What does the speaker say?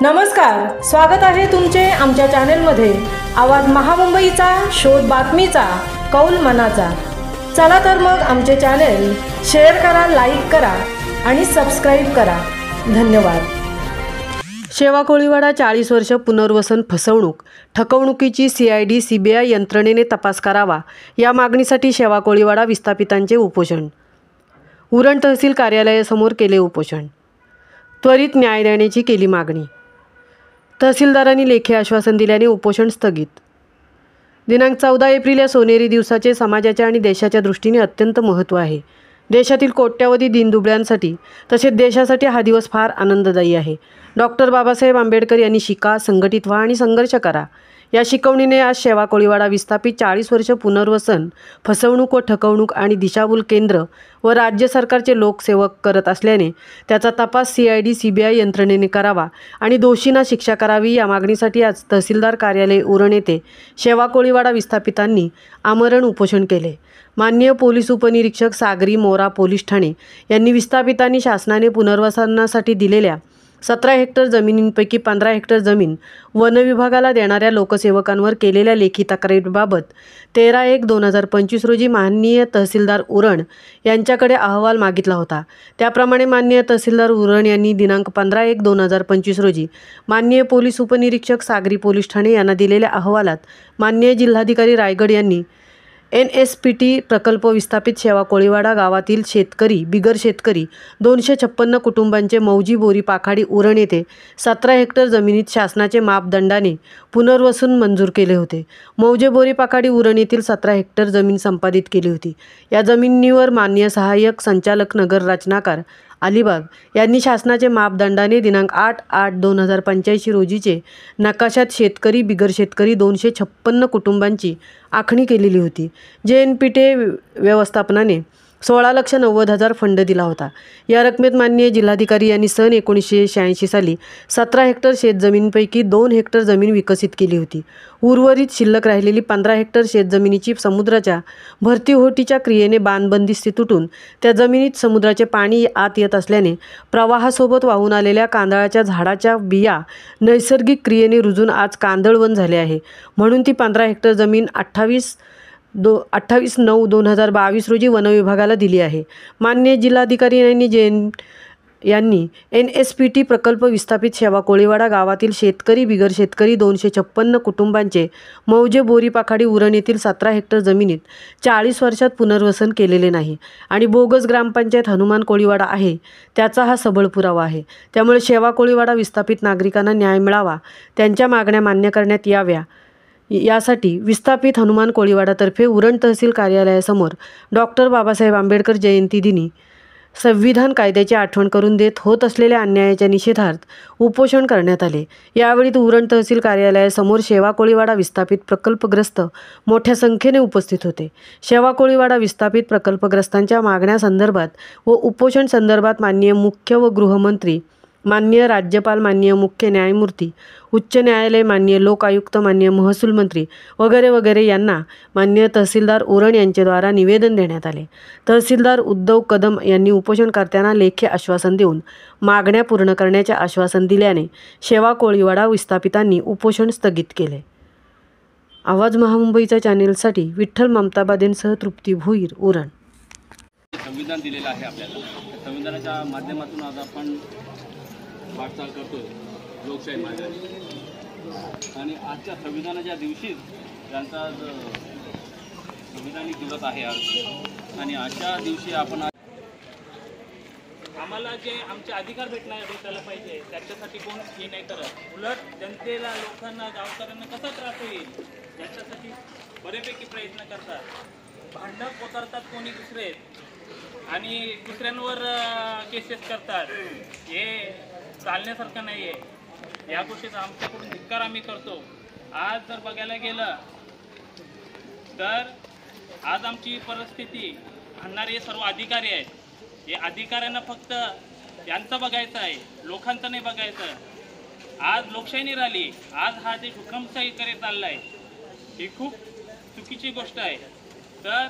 नमस्कार, स्वागत आहे तुमचे आमच्या चॅनेलमध्ये। आवाज महामुंबईचा, शोध बातमीचा, कौल मनाचा। चला तर मग आमचे चॅनेल शेअर करा, लाईक करा आणि सबस्क्राइब करा। धन्यवाद। शेवा कोळीवाडा 40 वर्ष पुनर्वसन फसवणूक ठकवणुकीची CID CBI यंत्रणेने तपास करावा या मागणीसाठी शेवा कोळीवाडा विस्थापितांचे उपोषण। उरण तहसील कार्यालयासमोर केले उपोषण। त्वरित न्याय देण्याची केली मागणी। तहसीलदारांनी लेखी आश्वासन दिल्याने उपोषण स्थगित। दिनांक 14 एप्रिल या सोनेरी दिवसाचे समाजाच्या आणि देशाच्या दृष्टीने अत्यंत महत्त्व आहे। देशातील कोट्यावधी दीनदुबळ्यांसाठी तसेच देशासाठी हा दिवस फार आनंददायी आहे। डॉक्टर बाबासाहेब आंबेडकर यांनी शिका, संघटित व्हा आणि संघर्ष करा या शिकवणीने आज शेवा कोळीवाडा विस्थापित 40 वर्ष पुनर्वसन फसवणूक व ठकवणूक आणि दिशाभूल केंद्र व राज्य सरकारचे लोकसेवक करत असल्याने त्याचा तपास CID CBI यंत्रणेने करावा आणि दोषींना शिक्षा करावी या मागणीसाठी आज तहसीलदार कार्यालय उरण येथे शेवा कोळीवाडा विस्थापितांनी आमरण उपोषण केले। माननीय पोलीस उपनिरीक्षक सागरी मोरा पोलीस ठाणे यांनी विस्थापितांनी शासनाने पुनर्वसनासाठी दिलेल्या 17 हेक्टर जमिनींपैकी 15 हेक्टर जमीन वन विभागाला देणाऱ्या लोकसेवकांवर केलेल्या लेखी तक्रारीबाबत 13/1/2025 रोजी माननीय तहसीलदार उरण यांच्याकडे अहवाल मागितला होता। त्याप्रमाणे माननीय तहसीलदार उरण यांनी दिनांक 15/1/2025 रोजी माननीय पोलीस उपनिरीक्षक सागरी पोलीस ठाणे यांना दिलेल्या अहवालात माननीय जिल्हाधिकारी रायगड यांनी NSPT प्रकल्प विस्थापित शेवा कोळीवाडा गावातील शेतकरी बिगर शेतकरी 256 कुटुंबांचे मौजी बोरी पाखाडी उरण येथे 17 हेक्टर जमिनीत शासनाचे मापदंडाने पुनर्वसन मंजूर केले होते। मौजे बोरी पाखाडी उरण येथील 17 हेक्टर जमीन संपादित केली होती। या जमिनीवर माननीय सहाय्यक संचालक नगर रचनाकार अलिबाग यांनी शासनाचे मापदंडाने दिनांक 8/8/2085 रोजीचे नकाशात शेतकरी बिगर शेतकरी 256 कुटुंबांची आखणी केलेली होती। JNPT व्यवस्थापनाने 16,90,000 फंड दिला होता। या रकमेत माननीय जिल्हाधिकारी यांनी सन 1986 साली 17 हेक्टर शेतजमिनींपैकी 2 हेक्टर जमीन विकसित केली होती। उर्वरित शिल्लक राहिलेली 15 हेक्टर शेतजमिनीची समुद्राच्या भरतीओहोटीच्या क्रियेने बांधबंदिस्ती तुटून त्या जमिनीत समुद्राचे पाणी आत येत असल्याने प्रवाहासोबत वाहून आलेल्या कांदळाच्या झाडाच्या बिया नैसर्गिक क्रियेने रुजून आज कांदळवन झाले आहे। म्हणून ती 15 हेक्टर जमीन 28/9/2022 रोजी वनविभागाला दिली आहे। माननीय जिल्हाधिकारी यांनी NSPT प्रकल्प विस्थापित शेवा कोळीवाडा गावातील शेतकरी बिगर शेतकरी 256 कुटुंबांचे मौजे बोरी पाखाडी उरण येथील 17 हेक्टर जमिनीत 40 वर्षात पुनर्वसन केलेले नाही आणि बोगस ग्रामपंचायत हनुमान कोळीवाडा आहे त्याचा हा सबळ पुरावा आहे। त्यामुळे शेवा कोळीवाडा विस्थापित नागरिकांना न्याय मिळावा, त्यांच्या मागण्या मान्य करण्यात याव्या यासाठी विस्थापित हनुमान कोळीवाडातर्फे उरण तहसील कार्यालयासमोर डॉक्टर बाबासाहेब आंबेडकर जयंती दिनी संविधान कायद्याची आठवण करून देत होत असलेल्या अन्यायाच्या निषेधार्थ उपोषण करण्यात आले। यावेळी उरण तहसील कार्यालयासमोर शेवा कोळीवाडा विस्थापित प्रकल्पग्रस्त मोठ्या संख्येने उपस्थित होते। शेवा कोळीवाडा विस्थापित प्रकल्पग्रस्तांच्या मागण्यांसंदर्भात व उपोषण संदर्भात माननीय मुख्य व गृहमंत्री, माननीय राज्यपाल, माननीय मुख्य न्यायमूर्ती, उच्च न्यायालय, माननीय लोक आयुक्त, माननीय महसूल मंत्री वगैरे वगैरे यांना माननीय तहसीलदार उरण यांच्याद्वारा निवेदन देण्यात आले। तहसीलदार उद्धव कदम यांनी उपोषणकर्त्यांना लेखी आश्वासन देऊन मागण्या पूर्ण करण्याचे आश्वासन दिल्याने शेवा कोळीवाडा विस्थापितांनी उपोषण स्थगित केले। आवाज महामुंबईच्या चॅनेलसाठी विठ्ठल ममताबादेंसह तृप्ती भोईर, उरण। संविधान दिलेलं आहे आपल्याला, संविधानाच्या माध्यमातून आज आपण वाटचाल करतोय लोकशाही मार्गाने आणि आजच्या संविधानाच्या दिवशीच त्यांचा संविधानिक दिवस आहे आज आणि अशा दिवशी आपण आम्हाला जे आमचे अधिकार भेटायला पाहिजे त्याच्यासाठी कोण हे नाही करत, उलट जनतेला, लोकांना, गावकऱ्यांना कसा त्रास होईल याच्यासाठी बरेपैकी प्रयत्न करतात। भांडण पोकारतात कोणी दुसरे आणि दुसऱ्यांवर केसेस करतात, हे चालण्यासारखं नाही आहे। या गोष्टीचा आमच्याकडून धिक्कार आम्ही करतो। आज जर बघायला गेलं तर आज आमची परिस्थिती आणणारे सर्व अधिकारी आहेत, हे अधिकाऱ्यांना फक्त यांचं बघायचं आहे, लोकांचं नाही बघायचं। आज लोकशाही नाही राहिली, आज हा जे हुकुमशाहीकडे चालला आहे ही खूप चुकीची गोष्ट आहे। तर